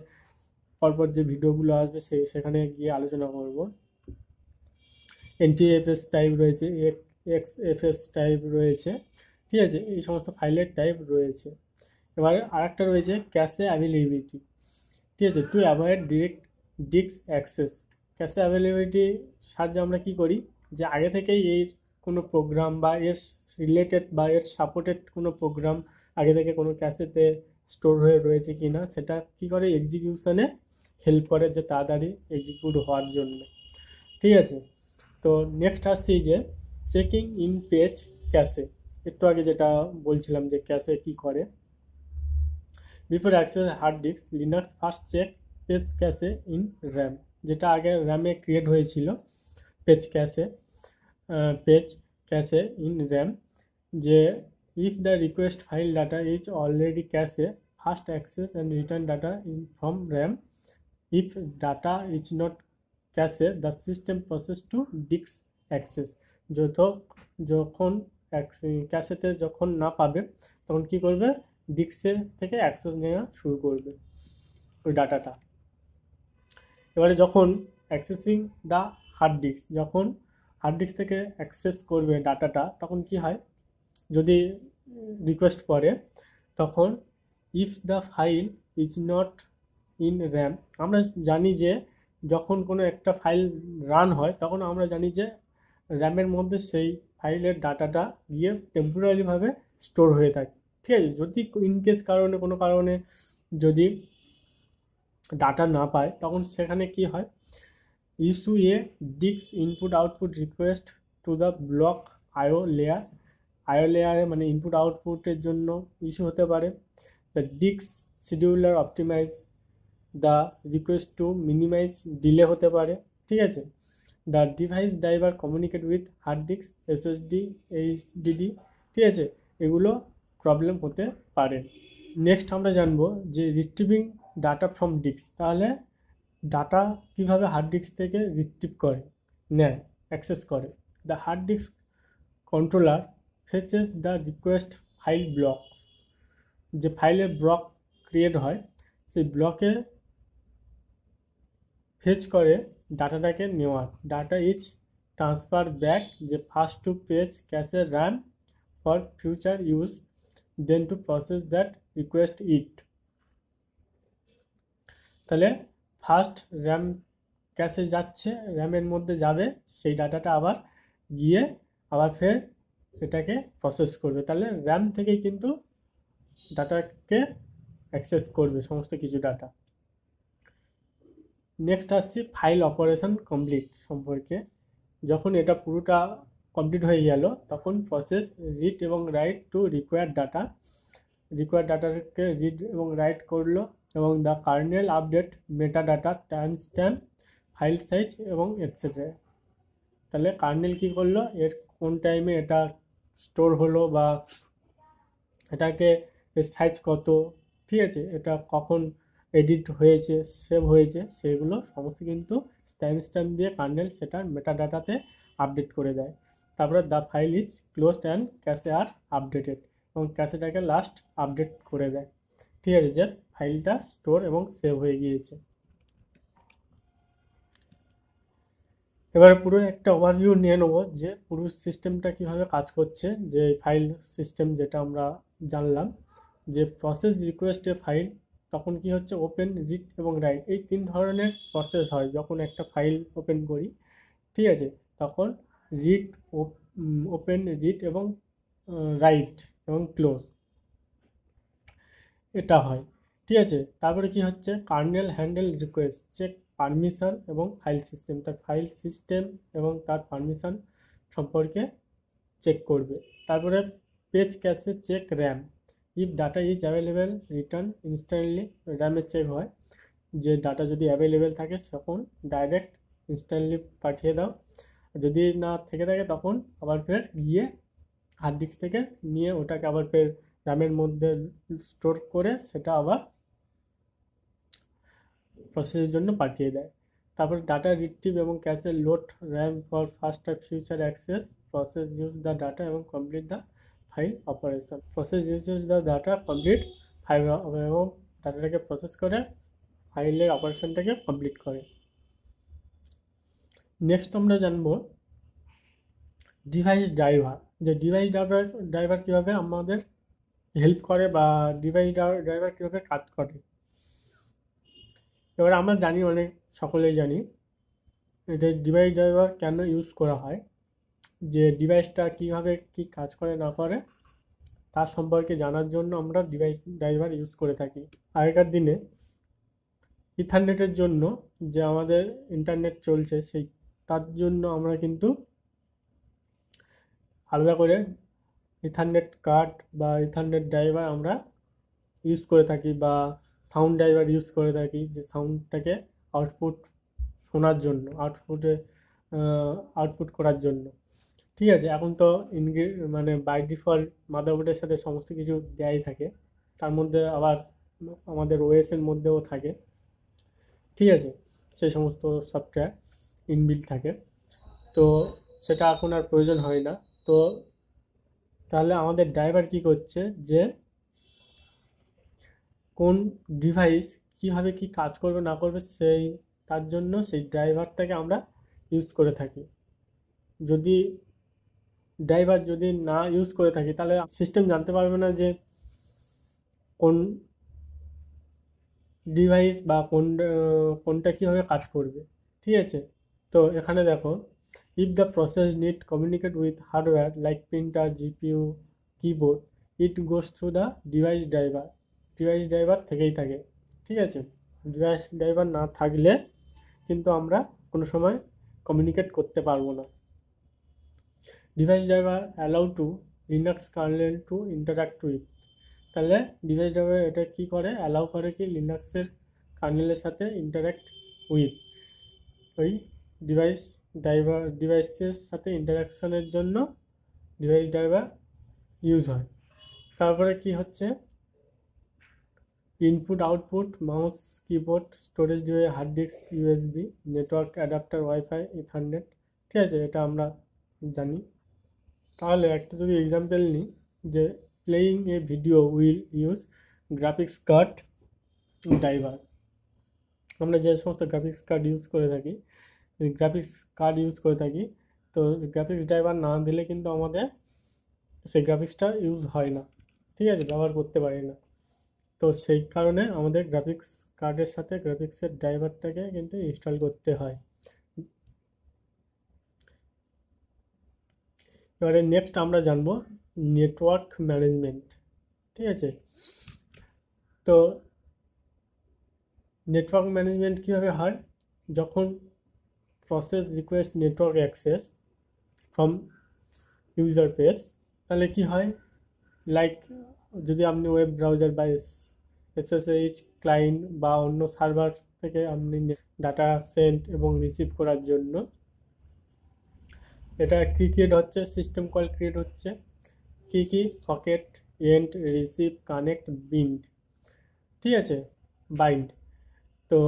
পরপর যে ভিডিওগুলো আসবে সেখানে গিয়ে আলোচনা করব। NTFS টাইপ রয়েছে, XFS টাইপ রয়েছে, ঠিক আছে, এই সমস্ত ফাইলের টাইপ রয়েছে। এবারে আরেকটা রয়েছে ক্যাশে অ্যাভেলেবিলিটি, ঠিক আছে, to avoid direct disk access. Cache অ্যাভেলেবিলিটির সাহায্যে আমরা কি করি যে আগে থেকেই এই কোনো প্রোগ্রাম বা এর রিলেটেড বা এর সাপোর্টেড কোনো প্রোগ্রাম আগে থেকে কোনো ক্যাশেতে স্টোর হয়ে রয়েছে কি না সেটা কি করে এক্সিকিউশনে হেল্প করে, যে তাড়াতাড়ি এক্সিকিউট হওয়ার জন্য, ঠিক আছে। তো নেক্সট আসছি যে চেকিং ইন পেজ ক্যাশে। একটু আগে যেটা বলছিলাম যে ক্যাশে কি করে। Before access hard disk, Linux first check page cache in RAM, যেটা আগে র্যামে ক্রিয়েট হয়েছিল page cache, page cache in RAM, যে if the request file data is already cache, first access and return data in from RAM. If data is not cache, the system process to disk access. যখন ক্যাশেতে যখন না পাবে তখন কি করবে, ডিস্কের থেকে অ্যাক্সেস নেওয়া শুরু করবে ওই ডাটাটা। এবারে যখন অ্যাক্সেসিং দ্য হার্ড ডিস্ক, যখন হার্ড ডিস্ক থেকে অ্যাক্সেস করবে ডাটাটা, তখন কি হয়, যদি রিকোয়েস্ট করে তখন if the file is not in RAM, আমরা জানি যে যখন কোনো একটা ফাইল রান হয় তখন আমরা জানি যে র্যামের মধ্যে সেই ফাইলের ডাটাটা গিয়ে টেম্পোরারিভাবে স্টোর হয়ে থাকে, ঠিক আছে। যদি ইনকেস কারণে কোনো কারণে যদি ডাটা না পায় তখন সেখানে কি হয়, issue a disk input output request to the block IO layer. IO লেয়ারে মানে ইনপুট আউটপুটের জন্য ইস্যু হতে পারে। The disk scheduler optimize the request to minimize delay হতে পারে, ঠিক আছে। The device driver communicate with hard disk, SSD, HDD, ঠিক আছে, এগুলো প্রবলেম হতে পারে। নেক্সট আমরা জানবো যে রিট্রিভিং ডাটা ফ্রম ডিস্ক, তাহলে ডাটা কিভাবে হার্ড ডিস্ক থেকে রিট্রিভ করে, নেয়, অ্যাক্সেস করে। The hard disk controller fetches the request file block, যে ফাইলের ব্লক ক্রিয়েট হয় সেই ব্লকে ফেচ করে ডাটাটাকে নেওয়ার। ডাটা ইজ ট্রান্সফার ব্যাক, যে first to page cache run for future use, then to process that request it. তাহলে ফার্স্ট র্যাম ক্যাশে যাচ্ছে, র্যামের মধ্যে যাবে, সেই ডাটাটা আবার গিয়ে আবার ফের এটাকে প্রসেস করবে, তাহলে র্যাম থেকেই কিন্তু ডাটাকে অ্যাক্সেস করবে সমস্ত কিছু ডাটা। নেক্সট আসছি ফাইল অপারেশন কমপ্লিট সম্পর্কে। যখন এটা পুরোটা কমপ্লিট হয়ে গেল তখন প্রসেস রিড এবং রাইট টু রিকোয়ার্ড ডাটাকে রিড এবং রাইট করলো, এবং the kernel update meta data, time stamp, file size এবং এটসেট্রা। তাহলে কার্নেল কি করলো, এর কোন টাইমে এটা স্টোর হলো বা এটাকে সাইজ কত, ঠিক আছে, এটা কখন এডিট হয়েছে, সেভ হয়েছে, সেগুলো সমস্ত কিন্তু টাইম স্ট্যাম্প দিয়ে কার্নেল সেটার মেটা ডাটাতে আপডেট করে দেয়। তারপরে the file is closed and cache are updated, এবং ক্যাশেটাকে লাস্ট আপডেট করে দেয়, ঠিক আছে, যে ফাইলটা স্টোর এবং সেভ হয়ে গিয়েছে। এবারে পুরো একটা ওভারভিউ নিয়ে নেবো যে পুরো সিস্টেমটা কিভাবে কাজ করছে। যে ফাইল সিস্টেম যেটা আমরা জানলাম, যে প্রসেস রিকোয়েস্ট এ ফাইল, তখন কি হচ্ছে ওপেন, রিড এবং রাইট, এই তিন ধরনের প্রসেস হয় যখন একটা ফাইল ওপেন করি, ঠিক আছে। তখন রিড, ওপেন, রিড এবং রাইট এবং ক্লোজ, এটা হয়, ঠিক আছে। তারপরে কি হচ্ছে কার্নেল হ্যান্ডেল রিকোয়েস্ট, যে পারমিশন এবং ফাইল সিস্টেম, তার ফাইল সিস্টেম এবং তার পারমিশন সম্পর্কে চেক করবে। তারপরে page cache check RAM, if data is available return instantly, র্যামের চেক হয় যে ডাটা যদি অ্যাভেলেবেল থাকে তখন ডাইরেক্ট ইনস্ট্যান্টলি পাঠিয়ে দাও, যদি না থেকে থাকে তখন আবার ফের গিয়ে হার্ড ডিস্ক থেকে নিয়ে ওটাকে আবার ফের র্যামের মধ্যে স্টোর করে সেটা আবার প্রসেসের জন্য পাঠিয়ে দেয়। তারপর ডাটা রিট্রিভ এবং cache load RAM for faster future access, process use the data এবং complete the file operation, process uses the data complete file এবং ডাটাটাকে প্রসেস করে ফাইলের অপারেশনটাকে কমপ্লিট করে। নেক্সট আমরা জানবো ডিভাইস ড্রাইভার, যে ডিভাইস ড্রাইভার কীভাবে আমাদের হেল্প করে বা ডিভাইস ড্রাইভার কীভাবে কাজ করে। এবার আমরা জানি, অনেক সকলেই জানি এটা ডিভাইস ড্রাইভার কেন ইউজ করা হয়, যে ডিভাইসটা কীভাবে কী কাজ করে না করে তার সম্পর্কে জানার জন্য আমরা ডিভাইস ড্রাইভার ইউজ করে থাকি। আগেকার দিনে ইথারনেটের জন্য যে আমাদের ইন্টারনেট চলছে সেই তার জন্য আমরা কিন্তু আলাদা করে ইথারনেট কার্ড বা ইথারনেট ড্রাইভার আমরা ইউজ করে থাকি, বা সাউন্ড ড্রাইভার ইউজ করে থাকি, যে সাউন্ডটাকে আউটপুট শোনার জন্য, আউটপুট করার জন্য। ঠিক আছে, এখন তো মানে বাই ডিফল্ট মাদারবোর্ডের সাথে সমস্ত কিছু দেয়াই থাকে, তার মধ্যে আবার আমাদের ওএসের মধ্যেও থাকে। ঠিক আছে, সেই সমস্ত সফটওয়্যার ইনবিল্ট থাকে, তো সেটা এখন আর প্রয়োজন হয় না। তো তাহলে আমাদের ড্রাইভার কি করছে, যে কোন ডিভাইস কিভাবে কি কাজ করবে না করবে সেই তার জন্য সেই ড্রাইভারটাকে আমরা ইউজ করে থাকি। যদি ড্রাইভার যদি না ইউজ করে থাকি তাহলে সিস্টেম জানতে পারবে না যে কোন ডিভাইস বা কোনটা কীভাবে কাজ করবে। ঠিক আছে, তো এখানে দেখো, if the process need communicate with hardware like printer, GPU, keyboard, it goes through the device driver থেকেই থাকে। ঠিক আছে, ডিভাইস ড্রাইভার না থাকলে কিন্তু আমরা কোনো সময় কমিউনিকেট করতে পারবো না। Device driver allow to Linux kernel two interact with, তাহলে ডিভাইস ড্রাইভার এটা কী করে, অ্যালাউ করে কি লিনাক্সের কার্নেলের সাথে ইন্টারাক্ট উইথ, ওই ডিভাইসের সাথে ইন্টারাকশনের জন্য ডিভাইস ড্রাইভার ইউজ হয়। তারপরে কি হচ্ছে, input output, mouse, keyboard, storage device, hard disk, USB, network adapter, WiFi, Ethernet. ঠিক আছে, এটা আমরা জানি। তাহলে একটা যদি এক্সাম্পল নিই, যে playing a video will use graphics card driver, আমরা যে সমস্ত গ্রাফিক্স কার্ড ইউজ করে থাকি, তো গ্রাফিক্স ড্রাইভার না দিলে কিন্তু আমাদের সেই গ্রাফিক্সটা ইউজ হয় না। ঠিক আছে, ব্যবহার করতে পারি না। তো সেই কারণে আমাদের গ্রাফিক্স কার্ডের সাথে গ্রাফিক্সের ড্রাইভারটাকে কিন্তু ইনস্টল করতে হয়। এবারে নেক্সট আমরা জানবো নেটওয়ার্ক ম্যানেজমেন্ট। ঠিক আছে, তো নেটওয়ার্ক ম্যানেজমেন্ট কীভাবে হয়, যখন process request network access from user page, তাহলে কি হয়, লাইক যদি আপনি ওয়েব ব্রাউজার বা এসএসএইচ ক্লায়েন্ট বা অন্য সার্ভার থেকে আপনি ডাটা সেন্ড এবং রিসিভ করার জন্য এটা কি ক্রিয়েট হচ্ছে, সিস্টেম কল ক্রিয়েট হচ্ছে, কি সকেট, এন্ড, রিসিভ, কানেক্ট, বিন্ড। ঠিক আছে, বাইন্ড। তো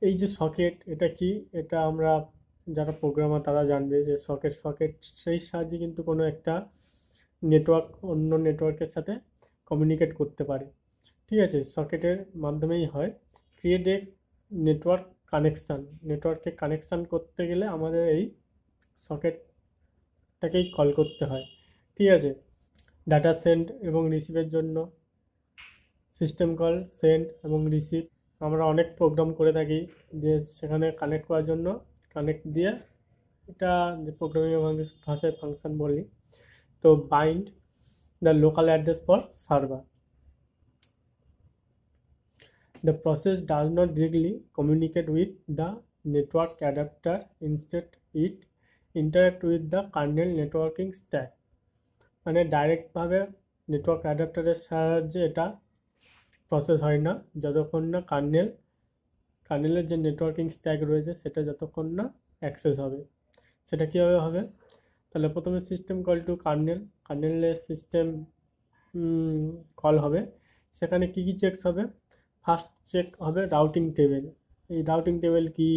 এই যে সকেট, এটা কি, এটা আমরা যারা প্রোগ্রামার তারা জানবে যে সকেট সেই সাহায্যে কিন্তু কোনো একটা নেটওয়ার্ক অন্য নেটওয়ার্কের সাথে কমিউনিকেট করতে পারে। ঠিক আছে, সকেটের মাধ্যমেই হয়। ক্রিয়েট এ নেটওয়ার্ক কানেকশান, নেটওয়ার্কে কানেকশান করতে গেলে আমাদের এই সকেটটাকেই কল করতে হয়। ঠিক আছে, ডাটা সেন্ড এবং রিসিভের জন্য সিস্টেম কল, সেন্ড এবং রিসিভ আমরা অনেক প্রোগ্রাম করে থাকি, যে সেখানে কানেক্ট করার জন্য কানেক্ট দিয়ে, এটা যে প্রোগ্রামিং ভাষায় ফাংশন বলি। তো bind the local address for server. The process does not directly communicate with the network adapter. Instead, it interact with the kernel networking stack. মানে ডাইরেক্টভাবে নেটওয়ার্ক অ্যাডাপ্টারের সাহায্যে এটা প্রসেস হয় না যতক্ষণ না কার্নেলের যে নেটওয়ার্কিং স্ট্যাক রয়েছে সেটা যতক্ষণ না অ্যাক্সেস হবে। সেটা কীভাবে হবে? তাহলে প্রথমে সিস্টেম কল টু কার্নেলের সিস্টেম কল হবে। সেখানে কী কী চেকস হবে? ফার্স্ট চেক হবে রাউটিং টেবিল। এই রাউটিং টেবিল কি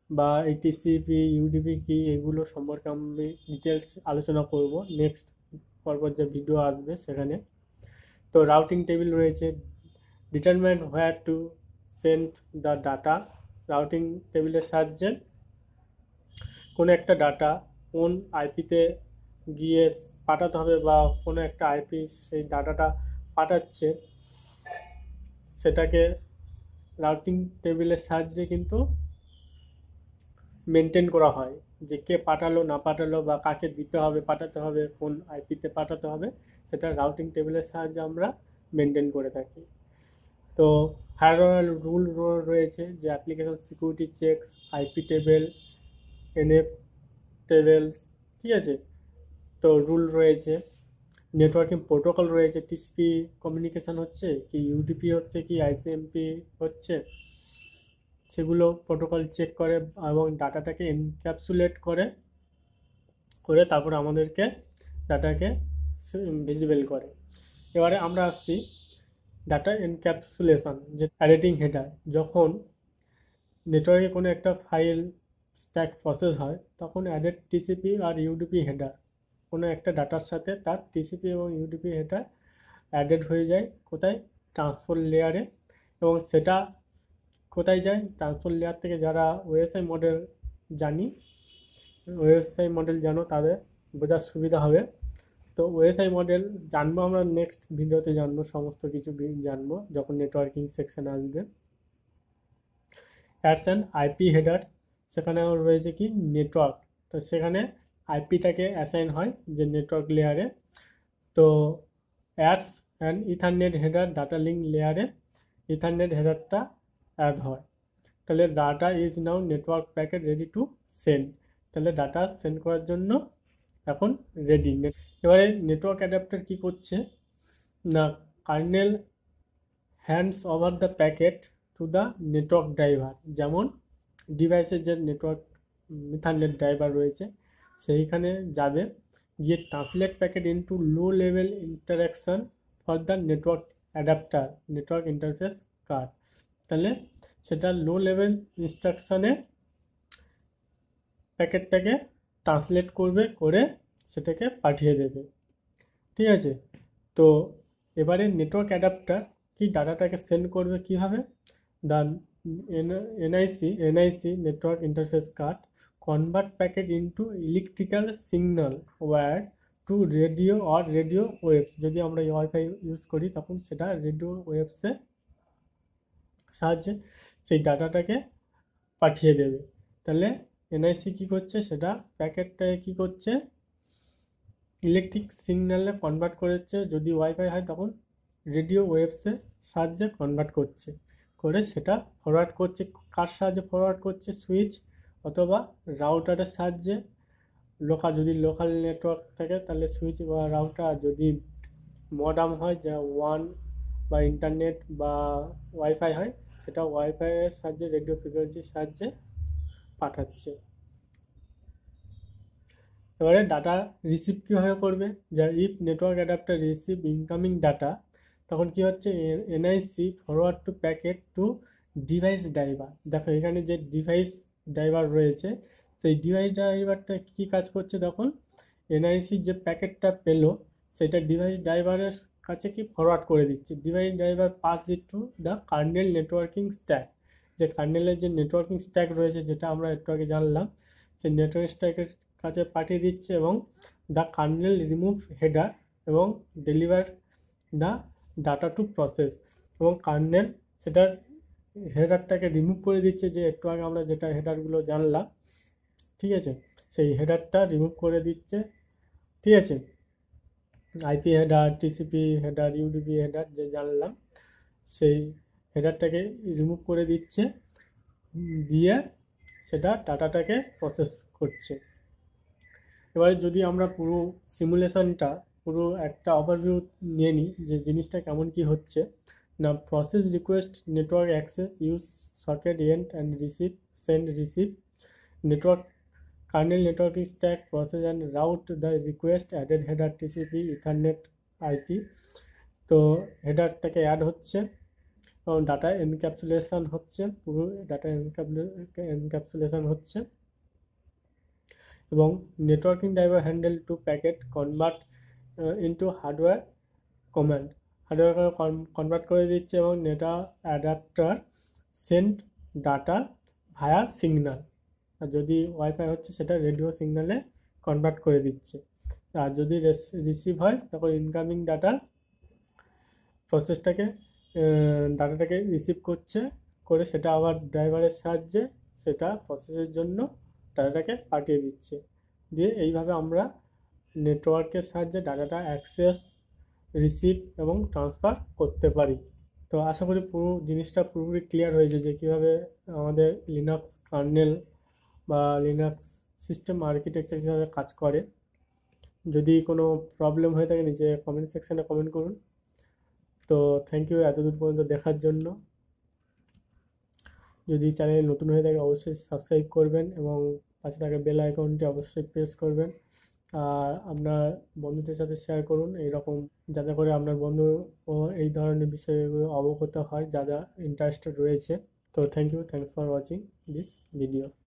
বা এই টিসিপি ইউডিপি কি এগুলো সম্পর্কে আমি ডিটেলস আলোচনা করব নেক্সট পরপর যে ভিডিও আসবে সেখানে। তো রাউটিং টেবিল রয়েছে, determine where to send the data. Routing টেবিলের সাহায্যে কোনো একটা ডাটা কোন আইপিতে গিয়ে পাঠাতে হবে বা কোনো একটা আইপি সেই ডাটাটা পাঠাচ্ছে সেটাকে রাউটিং টেবিলের সাহায্যে কিন্তু মেনটেন করা হয়, যে কে পাঠালো না পাঠালো বা কাকে দিতে হবে পাঠাতে হবে কোন আইপিতে পাঠাতে হবে সেটা রাউটিং টেবিলের সাহায্যে আমরা মেনটেন করে থাকি। তো ফায়ারওয়াল রুল রয়েছে যে application security checks, IP table, NF tables, ঠিক আছে। তো রুল রয়েছে, নেটওয়ার্কিং প্রোটোকল রয়েছে, টিসিপি কমিউনিকেশন হচ্ছে কি ইউডিপি হচ্ছে কি আইসিএমপি হচ্ছে, সেগুলো প্রোটোকল চেক করে এবং ডাটাটাকে এনক্যাপসুলেট করে তারপরে আমাদেরকে ডাটাকে ভিজিবল করে। এবারে আমরা আসছি ডাটা এনক্যাপসুলেশন, যে অ্যাডিটিং হেডার। যখন নেটওয়ার্কে কোনো একটা ফাইল স্ট্যাক প্রসেস হয় তখন অ্যাডেড টিসিপি আর ইউডিপি হেডার কোনো একটা ডাটার সাথে তার টিসিপি এবং ইউডিপি হেডার অ্যাডেড হয়ে যায় কোথায়? ট্রান্সপোর্ট লেয়ারে। এবং সেটা কোথায় যায়? ট্রান্সপোর্ট লেয়ার থেকে যারা ওএসআই মডেল জানো তাদের বোঝার সুবিধা হবে। তো ওএসআই মডেল জানবো আমরা নেক্সট ভিডিওতে, জানবো সমস্ত কিছু জানবো যখন নেটওয়ার্কিং সেকশন আসবে। অ্যাডস অ্যান্ড আইপি হেডার, সেখানে রয়েছে কি নেটওয়ার্ক, তো সেখানে আইপিটাকে অ্যাসাইন হয় যে নেটওয়ার্ক লেয়ারে। তো ads and ethernet header, data link লেয়ারে ইথারনেট হেডারটা অ্যাড হয়। তাহলে data is now network packet ready to send, তাহলে ডাটা সেন্ড করার জন্য এখন রেডি। এবারে নেটওয়ার্ক অ্যাডাপ্টার কি করছে না, kernel hands over the packet to the network driver. যেমন ডিভাইসের যে নেটওয়ার্ক ইথারনেট ড্রাইভার রয়েছে সেইখানে যাবে, গিয়ে translate packet into low level interaction for the network adapter network interface card. তাহলে সেটা লো লেভেল ইনস্ট্রাকশানে প্যাকেটটাকে ট্রান্সলেট করে সেটাকে পাঠিয়ে দেবে, ঠিক আছে। তো এবারে নেটওয়ার্ক অ্যাডাপ্টার কি ডাটাটাকে সেন্ড করবে কীভাবে? The NIC network interface card convert packet into electrical signal wire two radio or radio waves. যদি আমরা ওয়াইফাই ইউজ করি তখন সেটা রেডিও ওয়েভসের সাহায্যে সেই ডাটাটাকে পাঠিয়ে দেবে। তাহলে এনআইসি কী করছে, সেটা প্যাকেটটাকে কী করছে, ইলেকট্রিক সিগন্যালে কনভার্ট করছে। যদি ওয়াইফাই হয় তখন রেডিও ওয়েভসের সাহায্যে কনভার্ট করে সেটা ফরওয়ার্ড করছে। কার সাহায্যে ফরওয়ার্ড করছে? সুইচ অথবা রাউটারের সাহায্যে। যদি লোকাল নেটওয়ার্ক থাকে তাহলে সুইচ বা রাউটার, যদি মডাম হয় যা ওয়ান বা ইন্টারনেট বা ওয়াইফাই হয় সেটা ওয়াইফাইয়ের সাহায্যে রেডিও ফ্রিকোয়েন্সির সাহায্যে পাঠাচ্ছে। এবারে ডাটা রিসিভ কীভাবে করবে, যা if network adapter receive incoming data তখন কি হচ্ছে, NIC forward to packet to device driver. দেখো এখানে যে ডিভাইস ড্রাইভার রয়েছে সেই ডিভাইস ড্রাইভারটা কী কাজ করছে, তখন এনআইসি যে প্যাকেটটা পেলো সেটা ডিভাইস ড্রাইভারের কাছে কি ফরওয়ার্ড করে দিচ্ছে। Device driver pass it to the kernel networking stack, যে কার্নেলের যে নেটওয়ার্কিং স্ট্যাক রয়েছে যেটা আমরা একটু আগে জানলাম, সেই নেটওয়ার্ক স্ট্যাকের কাছে পাঠিয়ে দিচ্ছে এবং দ্য কার্নেল রিমুভ হেডার এবং deliver the data to process. এবং কার্নেল সেটার হেডারটাকে রিমুভ করে দিচ্ছে, যে একটু আগে আমরা যেটা হেডারগুলো জানলাম, ঠিক আছে, সেই হেডারটা রিমুভ করে দিচ্ছে, ঠিক আছে। IP header, TCP header, UDP header যে জানলাম সেই হেডারটাকে রিমুভ করে দিচ্ছে, দিয়ে সেটা ডাটাটাকে প্রসেস করছে। এবারে যদি আমরা পুরো সিমুলেশনটা, পুরো একটা ওভারভিউ নিয়ে নিই যে জিনিসটা কেমন কি হচ্ছে। না, process request network access use socket end and receive send receive network kernel networking stack process and route the request added header TCP ethernet IP। তো হেডারটাকে অ্যাড হচ্ছে এবং ডাটা এনক্যাপসুলেশন হচ্ছে, পুরো ডাটা এনক্যাপসুলেশন হচ্ছে, এবং networking driver handle to packet convert into hardware command, hardware convert করে দিচ্ছে, এবং net adapter send data via signal, আর যদি ওয়াইফাই হচ্ছে সেটা রেডিও সিগন্যালে কনভার্ট করে দিচ্ছে। আর যদি রিসিভ হয় তখন ইনকামিং ডাটা প্রসেসটাকে ডাটাটাকে রিসিভ করছে, করে সেটা আবার ড্রাইভারের সাহায্যে সেটা প্রসেসের জন্য ডাটাটাকে পাঠিয়ে দিচ্ছে। দিয়ে এইভাবে আমরা নেটওয়ার্কের সাহায্যে ডাটাটা অ্যাক্সেস, রিসিভ এবং ট্রান্সফার করতে পারি। তো আশা করি পুরো জিনিসটা পুরোপুরি ক্লিয়ার হয়েছে যে কীভাবে আমাদের লিনাক্স কার্নেল বা লিনাক্স সিস্টেম আর্কিটেকচার কীভাবে কাজ করে। যদি কোনো প্রবলেম হয়ে থাকে নিচে কমেন্ট সেকশানে কমেন্ট করুন। তো থ্যাংক ইউ এতদূর পর্যন্ত দেখার জন্য। যদি চ্যানেল নতুন হয়ে থাকে অবশ্যই সাবস্ক্রাইব করবেন এবং পাশে থাকা বেল আইকনটি অবশ্যই প্রেস করবেন। আর আপনার বন্ধুদের সাথে শেয়ার করুন এইরকম, যাতে করে আপনার বন্ধু ও এই ধরনের বিষয়গুলো অবগত হয় যারা ইন্টারেস্টেড রয়েছে। তো thank you, thanks for watching this video.